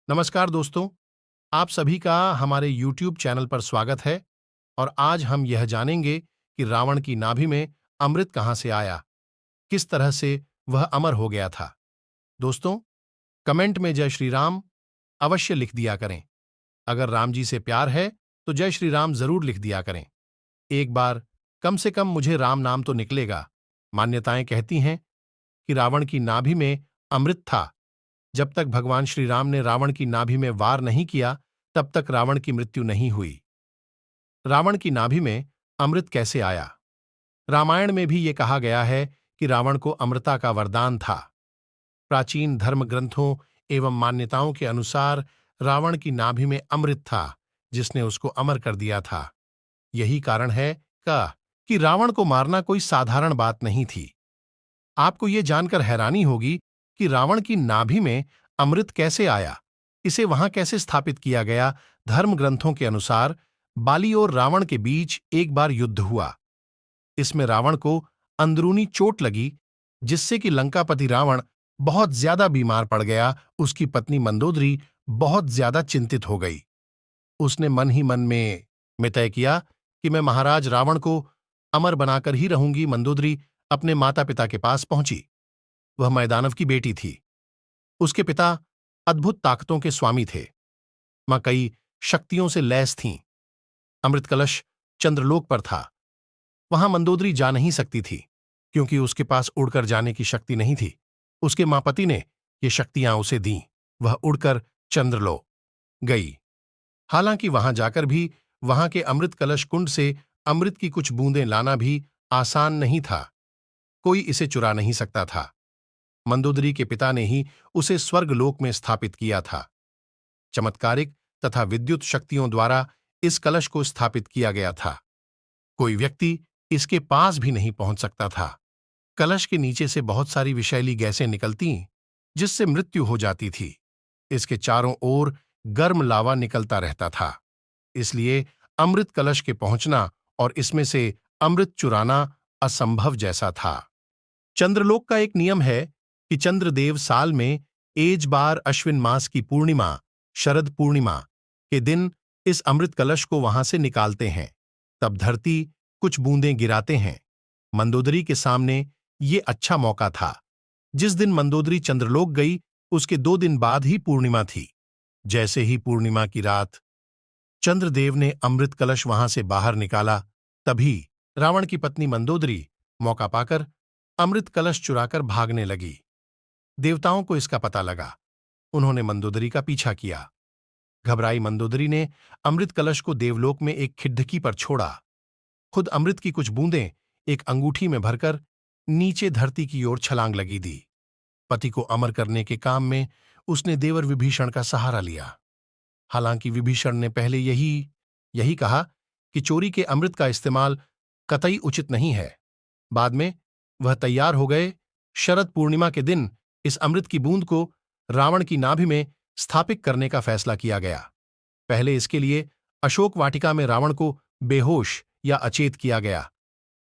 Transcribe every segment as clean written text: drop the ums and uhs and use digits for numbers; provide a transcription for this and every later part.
नमस्कार दोस्तों, आप सभी का हमारे YouTube चैनल पर स्वागत है। और आज हम यह जानेंगे कि रावण की नाभि में अमृत कहां से आया, किस तरह से वह अमर हो गया था। दोस्तों, कमेंट में जय श्री राम अवश्य लिख दिया करें। अगर राम जी से प्यार है तो जय श्री राम जरूर लिख दिया करें। एक बार कम से कम मुझे राम नाम तो निकलेगा। मान्यताएं कहती हैं कि रावण की नाभि में अमृत था। जब तक भगवान श्री राम ने रावण की नाभि में वार नहीं किया, तब तक रावण की मृत्यु नहीं हुई। रावण की नाभि में अमृत कैसे आया? रामायण में भी ये कहा गया है कि रावण को अमृता का वरदान था। प्राचीन धर्म ग्रंथों एवं मान्यताओं के अनुसार रावण की नाभि में अमृत था, जिसने उसको अमर कर दिया था। यही कारण है कि रावण को मारना कोई साधारण बात नहीं थी। आपको ये जानकर हैरानी होगी कि रावण की नाभि में अमृत कैसे आया, इसे वहां कैसे स्थापित किया गया। धर्म ग्रंथों के अनुसार बाली और रावण के बीच एक बार युद्ध हुआ। इसमें रावण को अंदरूनी चोट लगी, जिससे कि लंकापति रावण बहुत ज्यादा बीमार पड़ गया। उसकी पत्नी मंदोदरी बहुत ज्यादा चिंतित हो गई। उसने मन ही मन में तय किया कि मैं महाराज रावण को अमर बनाकर ही रहूंगी। मंदोदरी अपने माता पिता के पास पहुंची। वह मैदानव की बेटी थी। उसके पिता अद्भुत ताकतों के स्वामी थे। मां कई शक्तियों से लैस थीं। अमृत कलश चंद्रलोक पर था। वहां मंदोदरी जा नहीं सकती थी, क्योंकि उसके पास उड़कर जाने की शक्ति नहीं थी। उसके मां पति ने ये शक्तियां उसे दीं। वह उड़कर चंद्रलोक गई। हालांकि वहां जाकर भी वहां के अमृत कलश कुंड से अमृत की कुछ बूंदें लाना भी आसान नहीं था। कोई इसे चुरा नहीं सकता था। मंदोदरी के पिता ने ही उसे स्वर्गलोक में स्थापित किया था। चमत्कारिक तथा विद्युत शक्तियों द्वारा इस कलश को स्थापित किया गया था। कोई व्यक्ति इसके पास भी नहीं पहुंच सकता था। कलश के नीचे से बहुत सारी विषैली गैसें निकलती, जिससे मृत्यु हो जाती थी। इसके चारों ओर गर्म लावा निकलता रहता था। इसलिए अमृत कलश के पहुंचना और इसमें से अमृत चुराना असंभव जैसा था। चंद्रलोक का एक नियम है कि चंद्रदेव साल में एक बार अश्विन मास की पूर्णिमा, शरद पूर्णिमा के दिन इस अमृत कलश को वहां से निकालते हैं। तब धरती कुछ बूंदें गिराते हैं। मंदोदरी के सामने ये अच्छा मौका था। जिस दिन मंदोदरी चंद्रलोक गई, उसके 2 दिन बाद ही पूर्णिमा थी। जैसे ही पूर्णिमा की रात चंद्रदेव ने अमृत कलश वहां से बाहर निकाला, तभी रावण की पत्नी मंदोदरी मौका पाकर अमृत कलश चुराकर भागने लगी। देवताओं को इसका पता लगा। उन्होंने मंदोदरी का पीछा किया। घबराई मंदोदरी ने अमृत कलश को देवलोक में एक खिड़की पर छोड़ा। खुद अमृत की कुछ बूंदें एक अंगूठी में भरकर नीचे धरती की ओर छलांग लगी दी। पति को अमर करने के काम में उसने देवर विभीषण का सहारा लिया। हालांकि विभीषण ने पहले यही कहा कि चोरी के अमृत का इस्तेमाल कतई उचित नहीं है। बाद में वह तैयार हो गए। शरद पूर्णिमा के दिन इस अमृत की बूंद को रावण की नाभि में स्थापित करने का फैसला किया गया। पहले इसके लिए अशोक वाटिका में रावण को बेहोश या अचेत किया गया।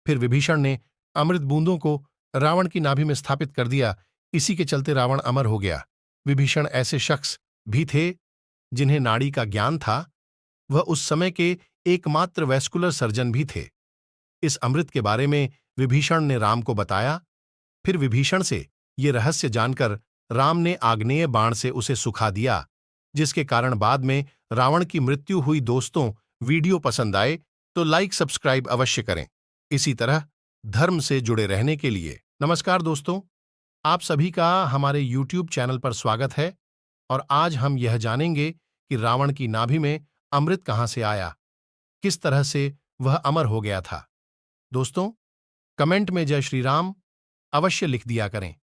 फिर विभीषण ने अमृत बूंदों को रावण की नाभि में स्थापित कर दिया। इसी के चलते रावण अमर हो गया। विभीषण ऐसे शख्स भी थे जिन्हें नाड़ी का ज्ञान था। वह उस समय के एकमात्र वैस्कुलर सर्जन भी थे। इस अमृत के बारे में विभीषण ने राम को बताया। फिर विभीषण से ये रहस्य जानकर राम ने आग्नेय बाण से उसे सुखा दिया, जिसके कारण बाद में रावण की मृत्यु हुई। दोस्तों, वीडियो पसंद आए तो लाइक सब्सक्राइब अवश्य करें। इसी तरह धर्म से जुड़े रहने के लिए। नमस्कार दोस्तों, आप सभी का हमारे YouTube चैनल पर स्वागत है। और आज हम यह जानेंगे कि रावण की नाभि में अमृत कहां से आया, किस तरह से वह अमर हो गया था। दोस्तों, कमेंट में जय श्री राम अवश्य लिख दिया करें।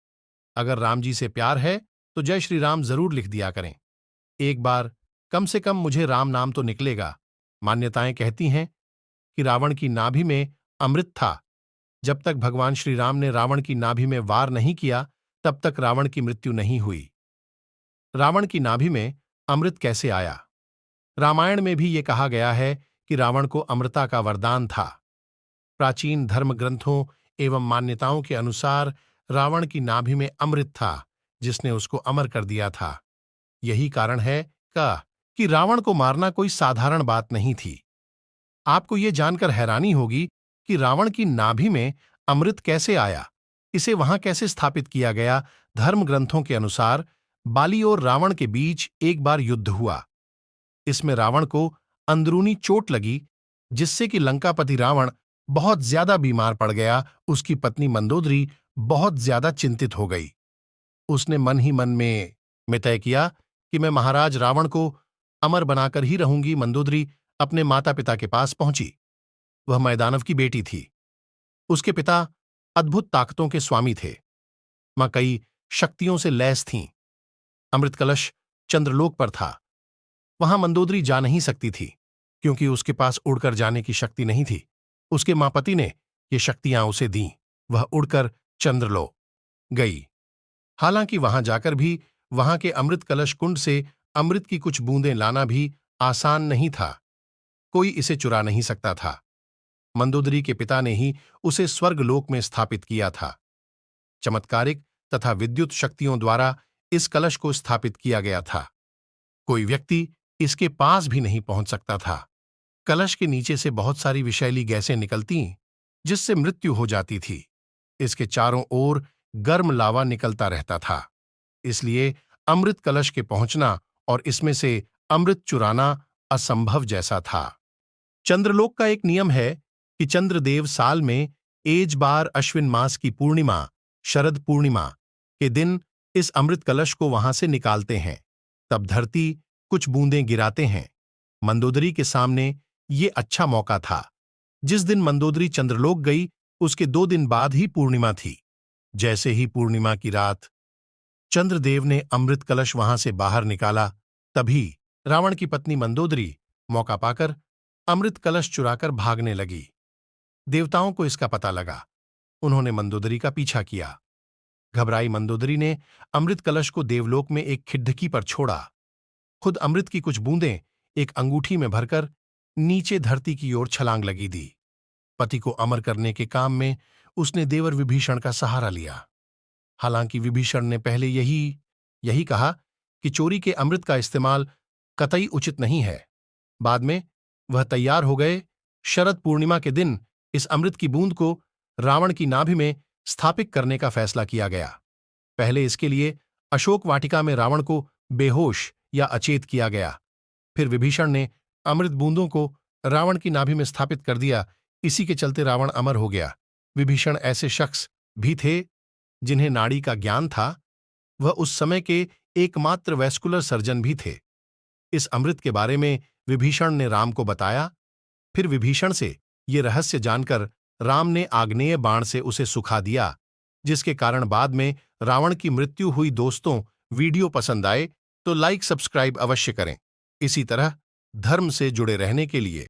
अगर राम जी से प्यार है तो जय श्री राम जरूर लिख दिया करें। एक बार कम से कम मुझे राम नाम तो निकलेगा। मान्यताएं कहती हैं कि रावण की नाभि में अमृत था। जब तक भगवान श्री राम ने रावण की नाभि में वार नहीं किया, तब तक रावण की मृत्यु नहीं हुई। रावण की नाभि में अमृत कैसे आया? रामायण में भी ये कहा गया है कि रावण को अमृता का वरदान था। प्राचीन धर्म ग्रंथों एवं मान्यताओं के अनुसार रावण की नाभि में अमृत था, जिसने उसको अमर कर दिया था। यही कारण है कि रावण को मारना कोई साधारण बात नहीं थी। आपको ये जानकर हैरानी होगी कि रावण की नाभि में अमृत कैसे आया, इसे वहां कैसे स्थापित किया गया। धर्म ग्रंथों के अनुसार बाली और रावण के बीच एक बार युद्ध हुआ। इसमें रावण को अंदरूनी चोट लगी, जिससे कि लंकापति रावण बहुत ज्यादा बीमार पड़ गया। उसकी पत्नी मंदोदरी बहुत ज्यादा चिंतित हो गई। उसने मन ही मन में तय किया कि मैं महाराज रावण को अमर बनाकर ही रहूंगी। मंदोदरी अपने माता पिता के पास पहुंची। वह मैदानव की बेटी थी। उसके पिता अद्भुत ताकतों के स्वामी थे। मां कई शक्तियों से लैस थीं। अमृत कलश चंद्रलोक पर था। वहां मंदोदरी जा नहीं सकती थी, क्योंकि उसके पास उड़कर जाने की शक्ति नहीं थी। उसके मां पति ने ये शक्तियां उसे दीं। वह उड़कर चंद्रलोक गई। हालांकि वहां जाकर भी वहां के अमृत कलश कुंड से अमृत की कुछ बूंदें लाना भी आसान नहीं था। कोई इसे चुरा नहीं सकता था। मंदोदरी के पिता ने ही उसे स्वर्गलोक में स्थापित किया था। चमत्कारिक तथा विद्युत शक्तियों द्वारा इस कलश को स्थापित किया गया था। कोई व्यक्ति इसके पास भी नहीं पहुंच सकता था। कलश के नीचे से बहुत सारी विषैली गैसें निकलतीं, जिससे मृत्यु हो जाती थी। इसके चारों ओर गर्म लावा निकलता रहता था। इसलिए अमृत कलश के पहुंचना और इसमें से अमृत चुराना असंभव जैसा था। चंद्रलोक का एक नियम है कि चंद्रदेव साल में एक बार अश्विन मास की पूर्णिमा, शरद पूर्णिमा के दिन इस अमृत कलश को वहां से निकालते हैं। तब धरती कुछ बूंदें गिराते हैं। मंदोदरी के सामने ये अच्छा मौका था। जिस दिन मंदोदरी चंद्रलोक गई, उसके 2 दिन बाद ही पूर्णिमा थी। जैसे ही पूर्णिमा की रात चंद्रदेव ने अमृत कलश वहां से बाहर निकाला, तभी रावण की पत्नी मंदोदरी मौका पाकर अमृत कलश चुराकर भागने लगी। देवताओं को इसका पता लगा। उन्होंने मंदोदरी का पीछा किया। घबराई मंदोदरी ने अमृत कलश को देवलोक में एक खिड़की पर छोड़ा। खुद अमृत की कुछ बूंदें एक अंगूठी में भरकर नीचे धरती की ओर छलांग लगी दी। पति को अमर करने के काम में उसने देवर विभीषण का सहारा लिया। हालांकि विभीषण ने पहले यही कहा कि चोरी के अमृत का इस्तेमाल कतई उचित नहीं है। बाद में वह तैयार हो गए। शरद पूर्णिमा के दिन इस अमृत की बूंद को रावण की नाभि में स्थापित करने का फैसला किया गया। पहले इसके लिए अशोक वाटिका में रावण को बेहोश या अचेत किया गया। फिर विभीषण ने अमृत बूंदों को रावण की नाभि में स्थापित कर दिया। इसी के चलते रावण अमर हो गया। विभीषण ऐसे शख्स भी थे जिन्हें नाड़ी का ज्ञान था। वह उस समय के एकमात्र वैस्कुलर सर्जन भी थे। इस अमृत के बारे में विभीषण ने राम को बताया। फिर विभीषण से ये रहस्य जानकर राम ने आग्नेय बाण से उसे सुखा दिया, जिसके कारण बाद में रावण की मृत्यु हुई। दोस्तों, वीडियो पसंद आए तो लाइक सब्सक्राइब अवश्य करें। इसी तरह धर्म से जुड़े रहने के लिए